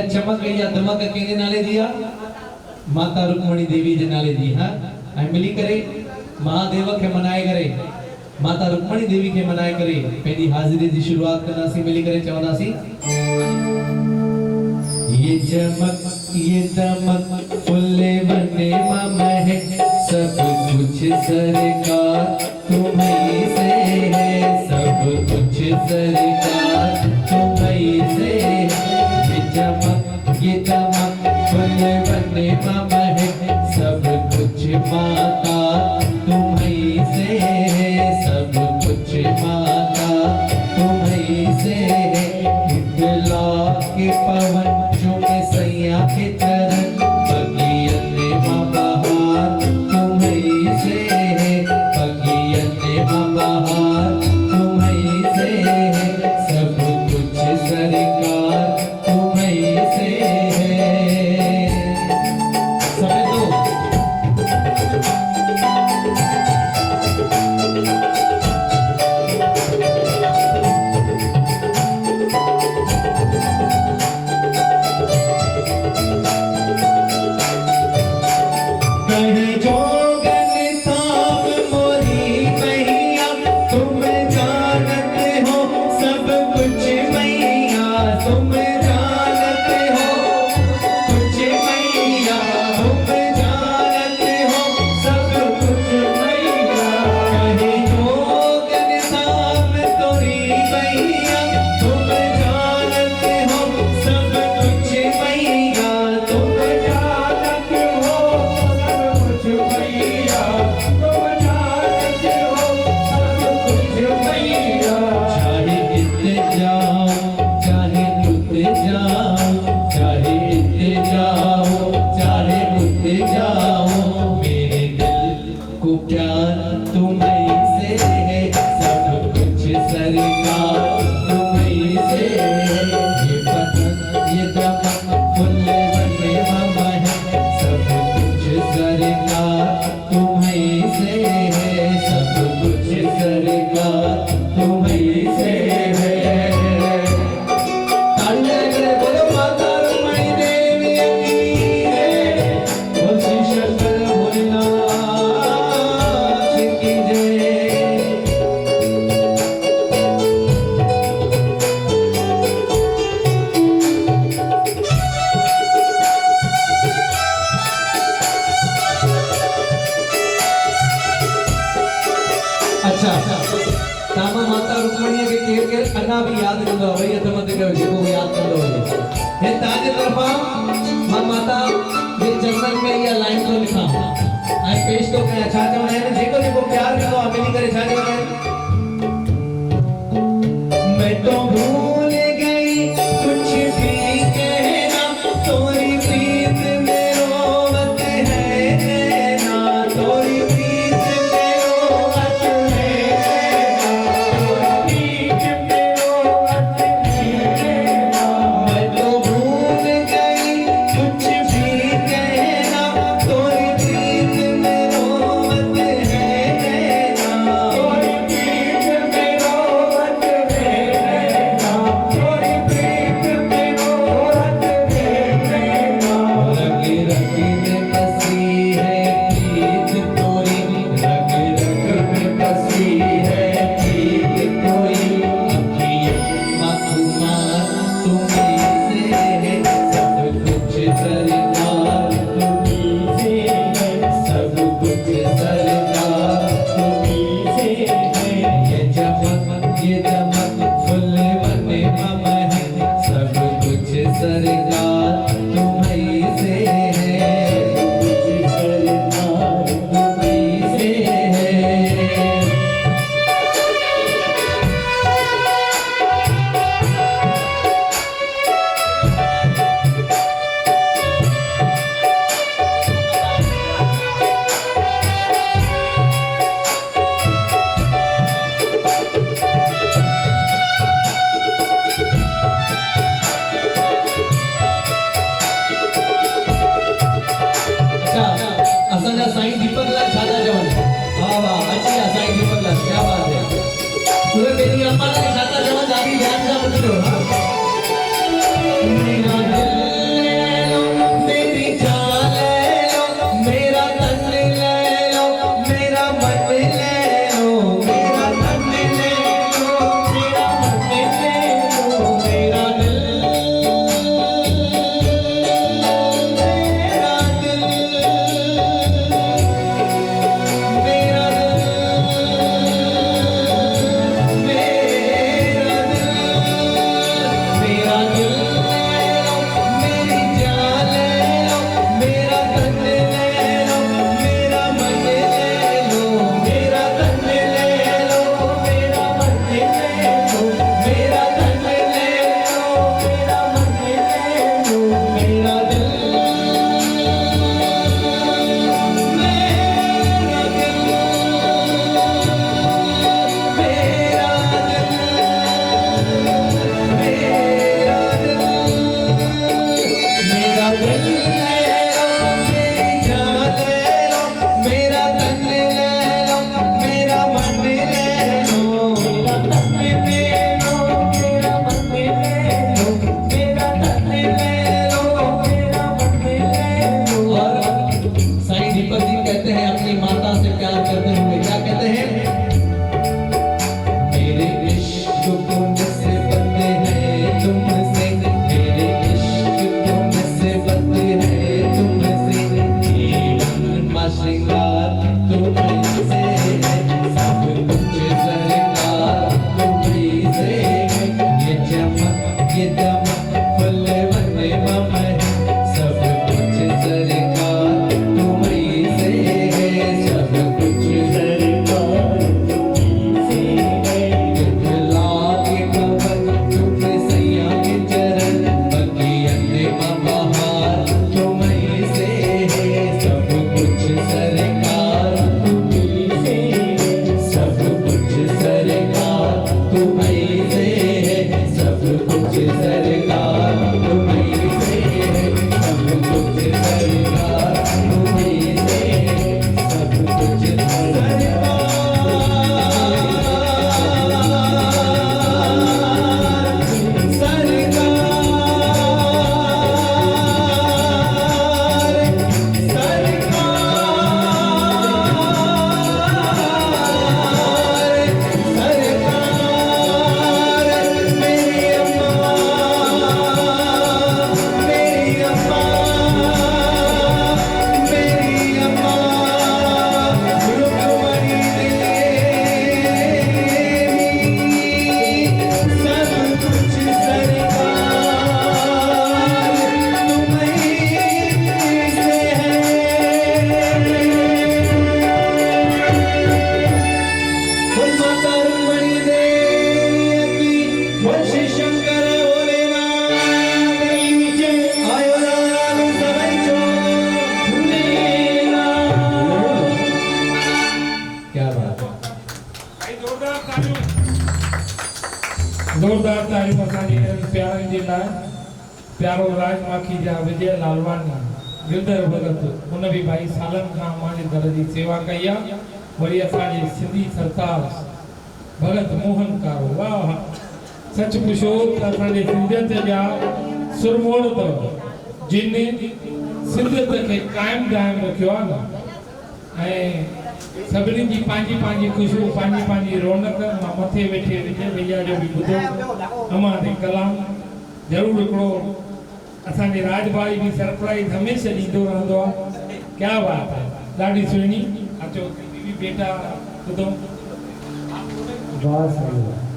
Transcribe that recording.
चमक गई या दमक केने नाले दिया माता रुक्मणी देवी जे नाले दी हां ऐं मिली करे महादेव के मनाए करे माता रुक्मणी देवी के मनाए करे पहली हाजिरी जी शुरुआत करनासी मिली करे चवंदासी ये चमक ये दमक फुल्ले बने महक सब कुछ सरकार तुम्हीं से है सब कुछ सरकार तुम्हीं से ये चमक ये दमक फुल्ले बने महक सब कुछ माता तुम्हीं से है सब कुछ माता तुम्हीं से है हिंदला के पवन चुमे सैया के चरण बगियन माँ बहार तुम्हीं से है बगियन माँ बहार तुम्हीं से है सब कुछ सरकार तुम्हीं से है समय दो कहीं जोगन थाम मोरी मैया तुम जानते हो सब कुछ मैया तुम जानते हो कुछ मैया तुम जानते हो सब कुछ मैया कहीं जोगन थाम तोरी मैया तुम जानते हो सब कुछ मैया तुम जानते हो मैया तुम जानते हो सब कुछ मैया चाहे इतने जाओ चाहे उतने जाओ चाहे इतने जाओ चाहे उतने जाओ मेरे दिल को प्यार तुम्हीं से है सब कुछ सरकार तुम्हीं से है ये पतंग ये दमक फुल्ले बने महक सब कुछ सरकार तुम्हीं से है सब कुछ सरकार तुम्हीं से है तालियां करे बोलो माता रुक्मणी देवी की जय बोल श्री शंकर भोलेनाथ की जय अच्छा तामा माता रुक्मणी के केर अन्ना भी याद कंदो भई अथ मत कयो जेको याद कंदो हे ताजे तरफा मां माता जे चंदन में या लाइन तो लिखा आई पेश तो कया छा चवण है जेको जेको प्यार कंदो आ मिली करे छा चवण है मैं तो भूल गई कुछ भी कहना तोरी प्रीत में रोवत है नैना तोरी प्रीत में रोवत है मैं तो भूल गई कुछ भी कहना तोरी प्रीत में रोवत है नैना तोरी प्रीत में रोवत है नैना तोरी प्रीत में रोवत है नैना रग रग में बसी है प्रीत तोरी रग रग में बसी है प्रीत तोरी अखियाँ माखुमार तुम्हीं से है सब कुछ सरकार तुम्हीं से है सब कुछ सरकार तुम्हीं से है ये चमक फुल्ले बने महक सब कुछ सरकार तुम्हीं से है कुछ सरकार तुम्हीं से है हम हैं, सब कुछ सरकार तुम्हीं से है, सब कुछ सरकार तुम्हीं से है। दिखला के कमर तुम सैया के चरण, बगी अंतिम बहार तुम्हीं से है, सब कुछ सरकार तुम्हीं से है, सब कुछ सरकार तुम्हीं से है, सब कुछ सरकार तुम्हीं से है, सब कुछ सरकार तुम्हीं से है, सब कुछ जोरदार तारीफ़ असांजे प्यारनि जे लाइ। प्यारो राज माखी जा विजय लालवानी गिरधर भगत, हुन बि भाई सालनि खां मुंहिंजे दर जी सेवा कई आहे। वरी असांजे सिंधी सरतार भगत मोहन कारो, वाह सच पुछो त असांजे सिंधियत जा सुरमोड़ अथव जिन सिंधियत खे क़ाइमु दाइमु रखियो आहे न। ऐं सभिनी जी पंहिंजी पंहिंजी ख़ुशबू, पंहिंजी पंहिंजी रौनक। मां मथे वेठे विजय भैया जो बि ॿुधो, अमां ते कलाम ज़रूरु हिकिड़ो असांजे राज भाई बि सरप्राइज़ हमेशह ॾींदो रहंदो आहे। क्या बात है, ॾाढी सुहिणी। अचो बीबी बेटा ॿुधो। वाह साईं।